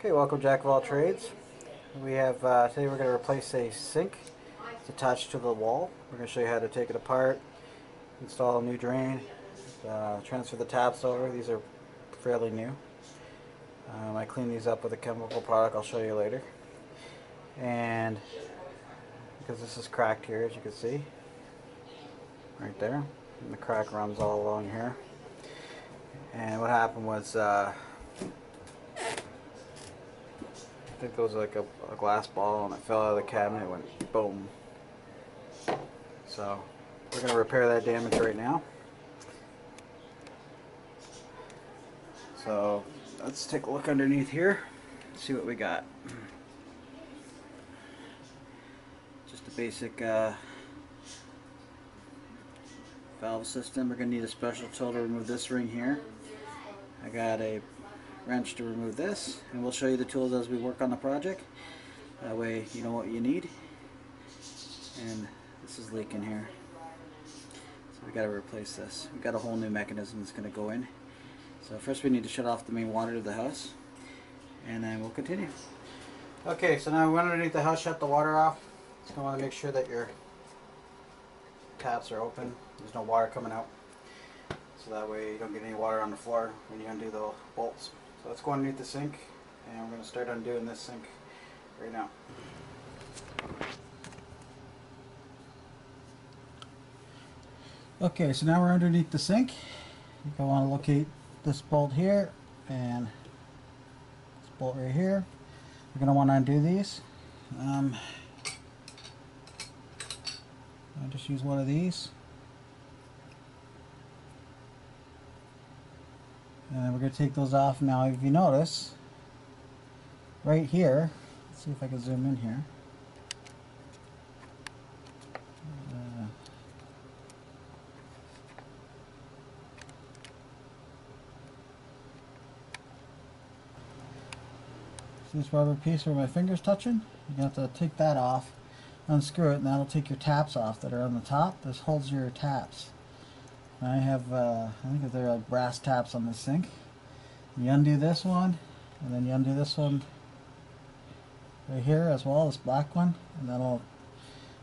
Okay, welcome Jack of all trades. We have today we're going to replace a sink. It's attached to the wall. We're going to show you how to take it apart, install a new drain, transfer the taps over. These are fairly new. I clean these up with a chemical product I'll show you later. And because this is cracked here, as you can see, right there, and the crack runs all along here. And what happened was I think there was like a glass ball and it fell out of the cabinet and went boom. So we're going to repair that damage right now. So let's take a look underneath here, see what we got. Just a basic valve system. We're going to need a special tool to remove this ring here. I got a wrench to remove this, and we'll show you the tools as we work on the project. That way you know what you need. And this is leaking here, so we got to replace this. We got a whole new mechanism that's going to go in. So first we need to shut off the main water to the house, and then we'll continue. Okay, so now we went underneath the house, shut the water off. So you want to make sure that your taps are open. There's no water coming out, so that way you don't get any water on the floor when you undo the bolts. So let's go underneath the sink, and we're going to start undoing this sink right now. Okay, so now we're underneath the sink. You're going to want to locate this bolt here and this bolt right here. You're going to want to undo these. I'll just use one of these. And we're going to take those off now. If you notice, right here, let's see if I can zoom in here. See this rubber piece where my finger's touching? You have to take that off, unscrew it, and that'll take your taps off that are on the top. This holds your taps. I have, I think they're like brass taps on this sink. You undo this one, and then you undo this one right here as well, this black one, and that'll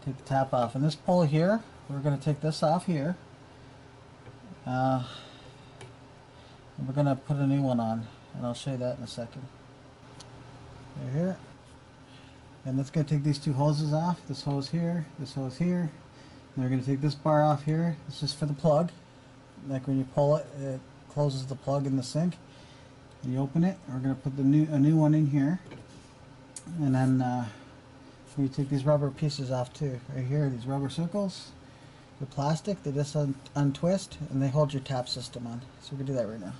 take the tap off. And this pull here, we're going to take this off here, and we're going to put a new one on, and I'll show you that in a second. Right here. And that's going to take these two hoses off, this hose here, this hose here. And we're going to take this bar off here. This is for the plug. Like when you pull it, it closes the plug in the sink. And you open it. We're going to put a new one in here. And then we take these rubber pieces off too. Right here, these rubber circles. They're plastic. They just untwist and they hold your tap system on. So we're going to do that right now.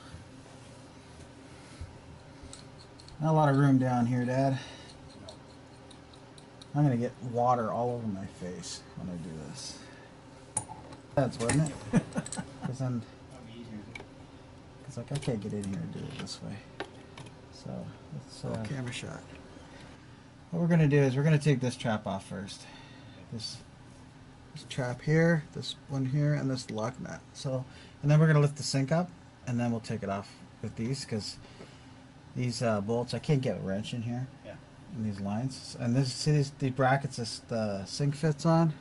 Not a lot of room down here, Dad. I'm going to get water all over my face when I do this. That's, wasn't it? Because then, it's like I can't get in here and do it this way. So let's camera shot. What we're going to do is we're going to take this trap off first. This trap here, this one here, and this lock nut. So, and then we're going to lift the sink up, and then we'll take it off with these because these bolts, I can't get a wrench in here. Yeah. In these lines, and this, see these brackets the sink fits on.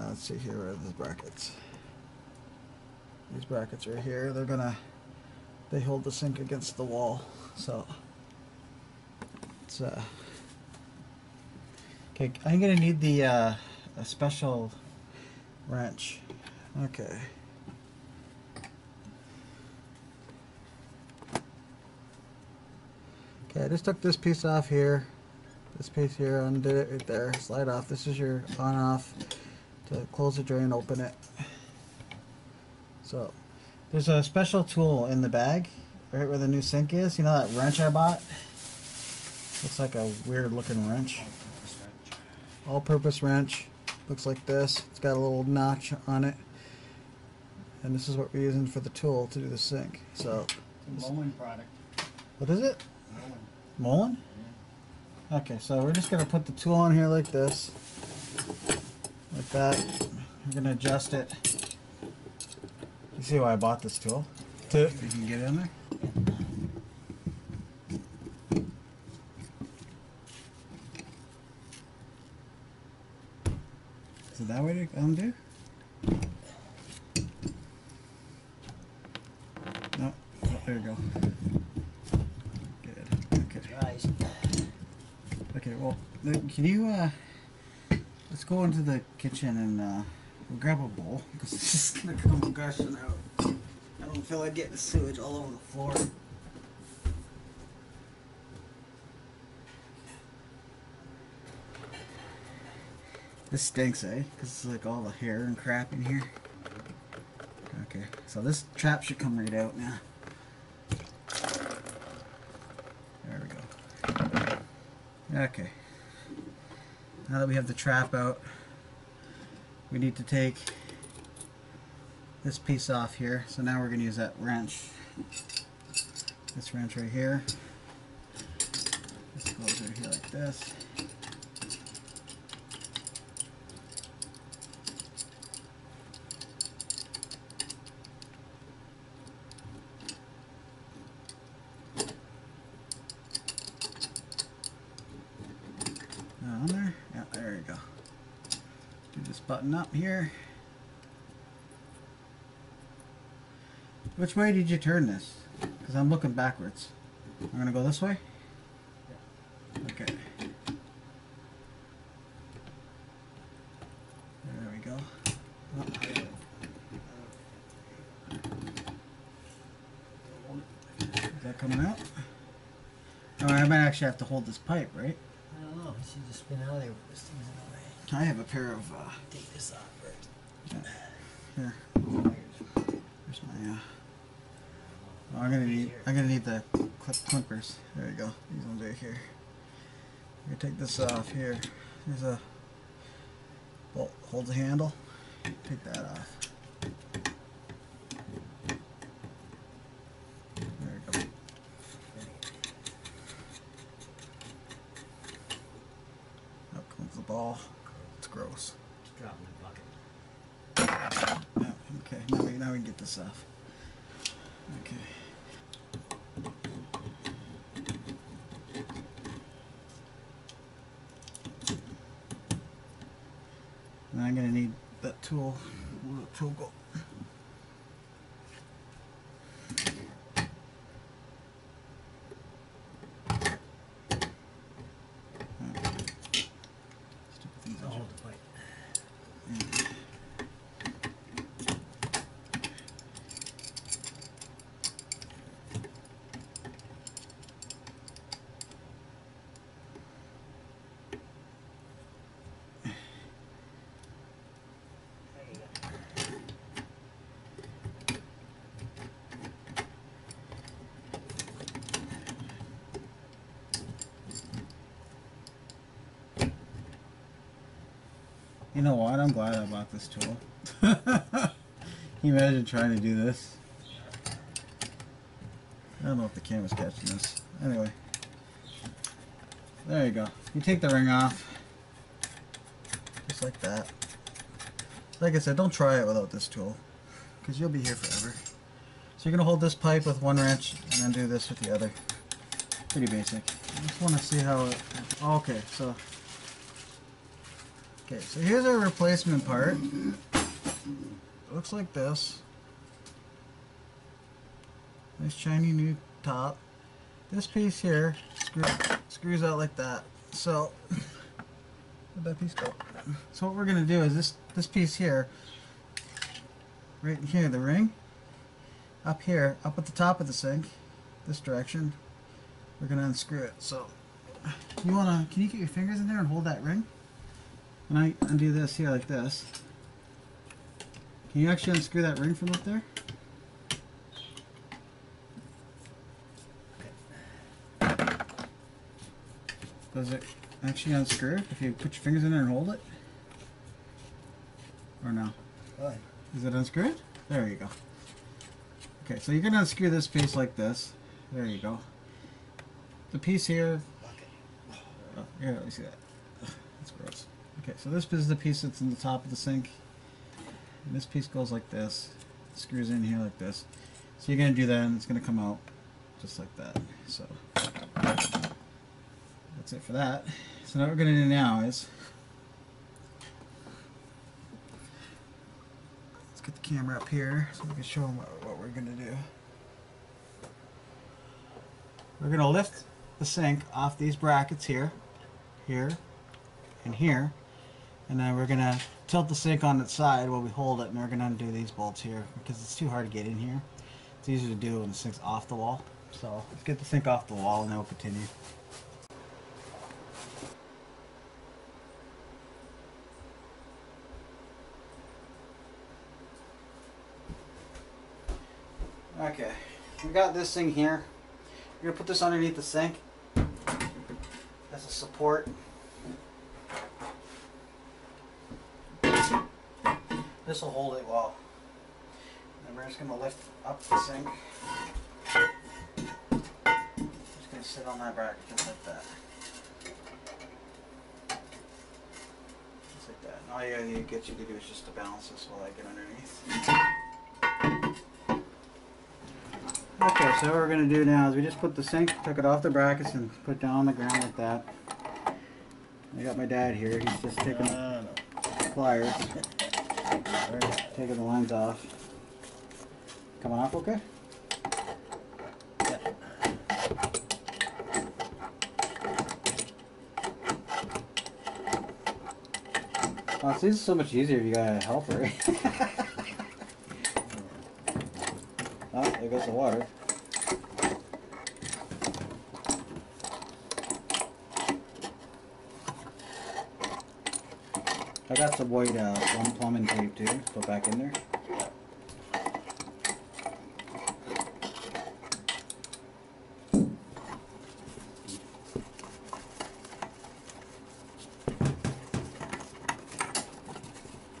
Let's see here, where are these brackets? These brackets right here, they hold the sink against the wall. So it's okay. I'm gonna need the a special wrench. Okay. Okay, I just took this piece off here, this piece here, undid it right there, slide off. This is your on-off to close the drain, open it. So, there's a special tool in the bag, right where the new sink is. You know that wrench I bought? Looks like a weird looking wrench. All-purpose wrench. Looks like this. It's got a little notch on it. And this is what we're using for the tool to do the sink. So, it's a Mullen product. What is it? Mullen. Mullen? Yeah. Okay, so we're just going to put the tool on here like this. Like that. We're going to adjust it. You see why I bought this tool? You can get in there. it that way to undo? No. Oh, there you go. Good. Okay. Guys, Okay, well, can you, let's go into the kitchen and, we'll grab a bowl, because it's just gonna come gushing out. I don't feel like getting sewage all over the floor. This stinks, eh? Because it's like all the hair and crap in here. Okay, so this trap should come right out now. There we go. Okay. Now that we have the trap out, we need to take this piece off here. So now we're going to use that wrench. This wrench right here. This goes right here like this. On there? Yeah, there you go. Do this button up here. Which way did you turn this? Because I'm looking backwards. I'm going to go this way? Okay. There we go. Oh, is that coming out? Oh, I might actually have to hold this pipe, right? I don't know. You should just spin out of there with this thing in the way. I have a pair of, Take this off first. yeah. Here. Here's my, oh, I'm gonna need the clippers. There you go. These ones right here. I'm gonna take this off here. There's a bolt holds the handle. Take that off. There you go. Up comes the ball. It's gross. Just drop in the bucket. Yeah, okay, now we can get this off. Okay. And I'm gonna need that tool. Where'd the tool go? Stupid things So I hold the pipe. should- You know what? I'm glad I bought this tool. Can you imagine trying to do this? I don't know if the camera's catching this. Anyway. There you go. You take the ring off. Just like that. Like I said, don't try it without this tool. Because you'll be here forever. So you're going to hold this pipe with one wrench and then do this with the other. Pretty basic. I just want to see how it... Oh, okay, so... Okay, so here's our replacement part. It looks like this. Nice shiny new top. This piece here screws out like that. So, where'd that piece go? So what we're gonna do is this piece here, right here, the ring, up here, up at the top of the sink, this direction, we're gonna unscrew it. So, can you get your fingers in there and hold that ring? When I undo this here like this, can you actually unscrew that ring from up there? Does it actually unscrew if you put your fingers in there and hold it? Or no? Go ahead. Is it unscrewed? There you go. Okay, so you're going to unscrew this piece like this. There you go. The piece here... Oh, here, let me see that. Ugh, that's gross. Okay, so this is the piece that's in the top of the sink. And this piece goes like this. Screws in here like this. So you're going to do that and it's going to come out just like that. So that's it for that. So what we're going to do now is camera up here so we can show them what we're going to do. We're going to lift the sink off these brackets here, here, and here, and then we're going to tilt the sink on its side while we hold it, and we're going to undo these bolts here because it's too hard to get in here. It's easier to do when the sink's off the wall. So let's get the sink off the wall and then we'll continue. Okay, we got this thing here. We're going to put this underneath the sink as a support. This will hold it well. And we're just going to lift up the sink. Just going to sit on that bracket just like that. Just like that. And all you gotta get you to do is just to balance this while I get underneath. Okay, so what we're going to do now is we just put the sink, took it off the brackets and put it down on the ground like that. I got my dad here, he's just taking pliers, taking the lines off. Coming off okay? Yeah. Oh, this is so much easier if you got a helper. Oh, there goes the water. I got some white plumbing tape too, put back in there.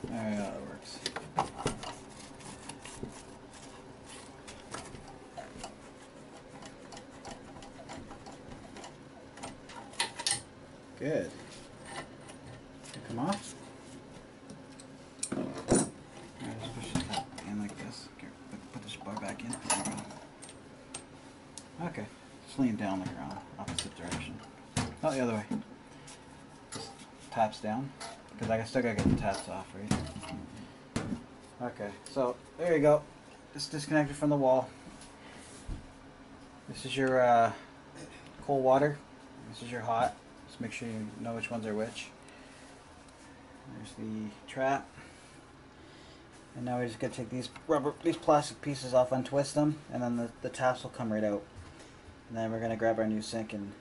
There we go, it works. Good. Come off. Just push it in like this. Okay, put this bar back in. Okay, just lean down the ground, opposite direction. Not the other way. Just taps down, because I still gotta get the taps off, right? Okay, so there you go. It's disconnected from the wall. This is your cold water. This is your hot. Just make sure you know which ones are which. There's the trap. And now we just gotta take these plastic pieces off, untwist them, and then the taps will come right out. And then we're gonna grab our new sink and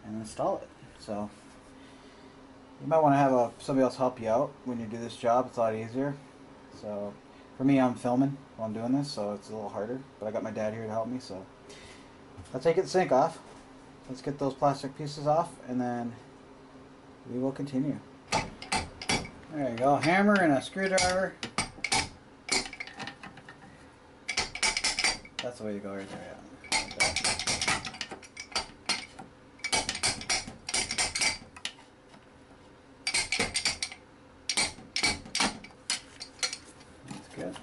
install it. So you might want to have somebody else help you out when you do this job. It's a lot easier. So for me, I'm filming while I'm doing this, so it's a little harder. But I got my dad here to help me, so let's take the sink off. Let's get those plastic pieces off, and then we will continue. There you go, hammer and a screwdriver. That's the way you go right there, yeah. Like that. That's good.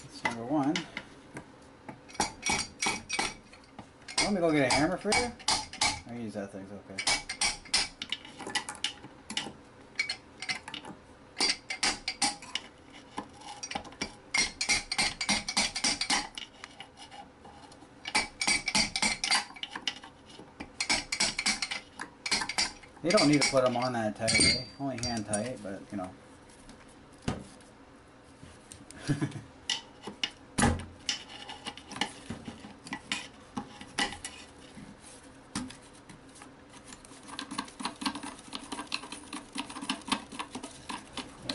That's number one. Want me to go get a hammer for you? I use that thing, it's okay. You don't need to put them on that tight, eh? Only hand tight, but you know. There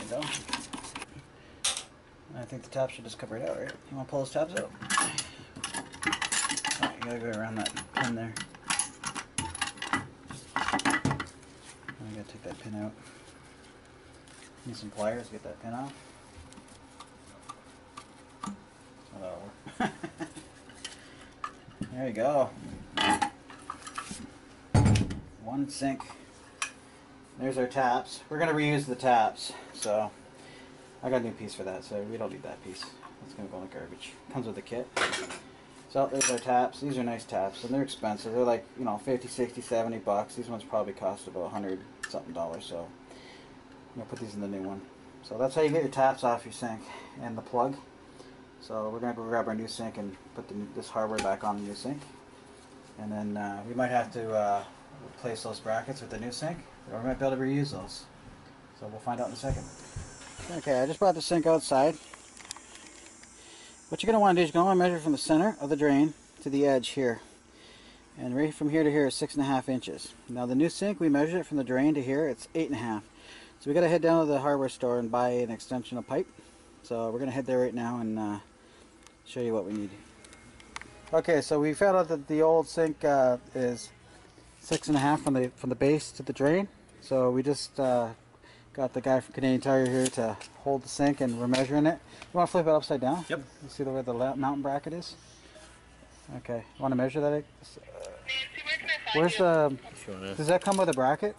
you go. I think the top should just come right out, right? You want to pull those tabs out? Oh, you gotta go around that pin there. I gotta take that pin out. Need some pliers to get that pin off. Oh, that'll work. There you go. One sink. There's our taps. We're gonna reuse the taps, so I got a new piece for that, so we don't need that piece. It's gonna go in the garbage. Comes with the kit. So there's our taps. These are nice taps, and they're expensive. They're like, you know, 50, 60, 70 bucks. These ones probably cost about $100 something. So I'm gonna put these in the new one. So that's how you get your taps off your sink and the plug. So we're going to go grab our new sink and put this hardware back on the new sink. And then we might have to replace those brackets with the new sink, or we might be able to reuse those. So we'll find out in a second. Okay, I just brought the sink outside. What you're going to want to do is you're going to want to measure from the center of the drain to the edge here. And right from here to here is 6.5 inches. Now the new sink, we measured it from the drain to here, it's 8.5. So we got to head down to the hardware store and buy an extension of pipe. So we're going to head there right now and show you what we need. Okay, so we found out that the old sink is 6.5 from the base to the drain. So we just got the guy from Canadian Tire here to hold the sink, and we're measuring it. You want to flip it upside down? Yep. You see where the mountain bracket is? Okay. You want to measure that? Where's the... Does that come with a bracket?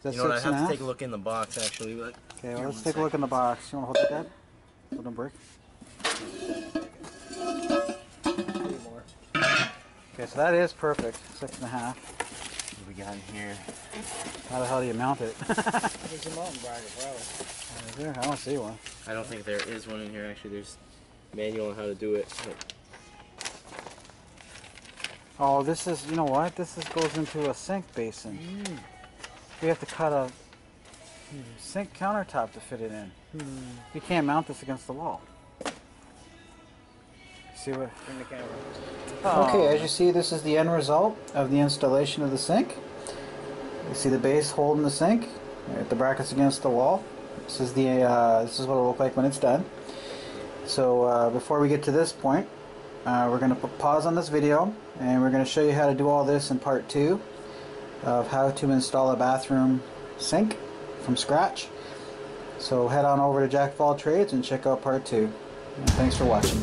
You know what, I have to take a look in the box actually. But okay, well, let's take a look in the box. You want to hold it, Dad? Hold on, break. Okay, so that is perfect. 6.5. What do we got in here? How the hell do you mount it? There's a mountain bracket, probably. Is there? I don't see one. I don't think there is one in here actually. There's a manual on how to do it. Oh, this is, you know what? This goes into a sink basin. We have to cut a sink countertop to fit it in. You can't mount this against the wall. See what? Bring the camera. Okay, as you see, this is the end result of the installation of the sink. You see the base holding the sink, the brackets against the wall. This is what it'll look like when it's done. So before we get to this point, we're going to put pause on this video, and we're going to show you how to do all this in part 2 of how to install a bathroom sink from scratch. So head on over to Jack of All Trades and check out part 2. And thanks for watching.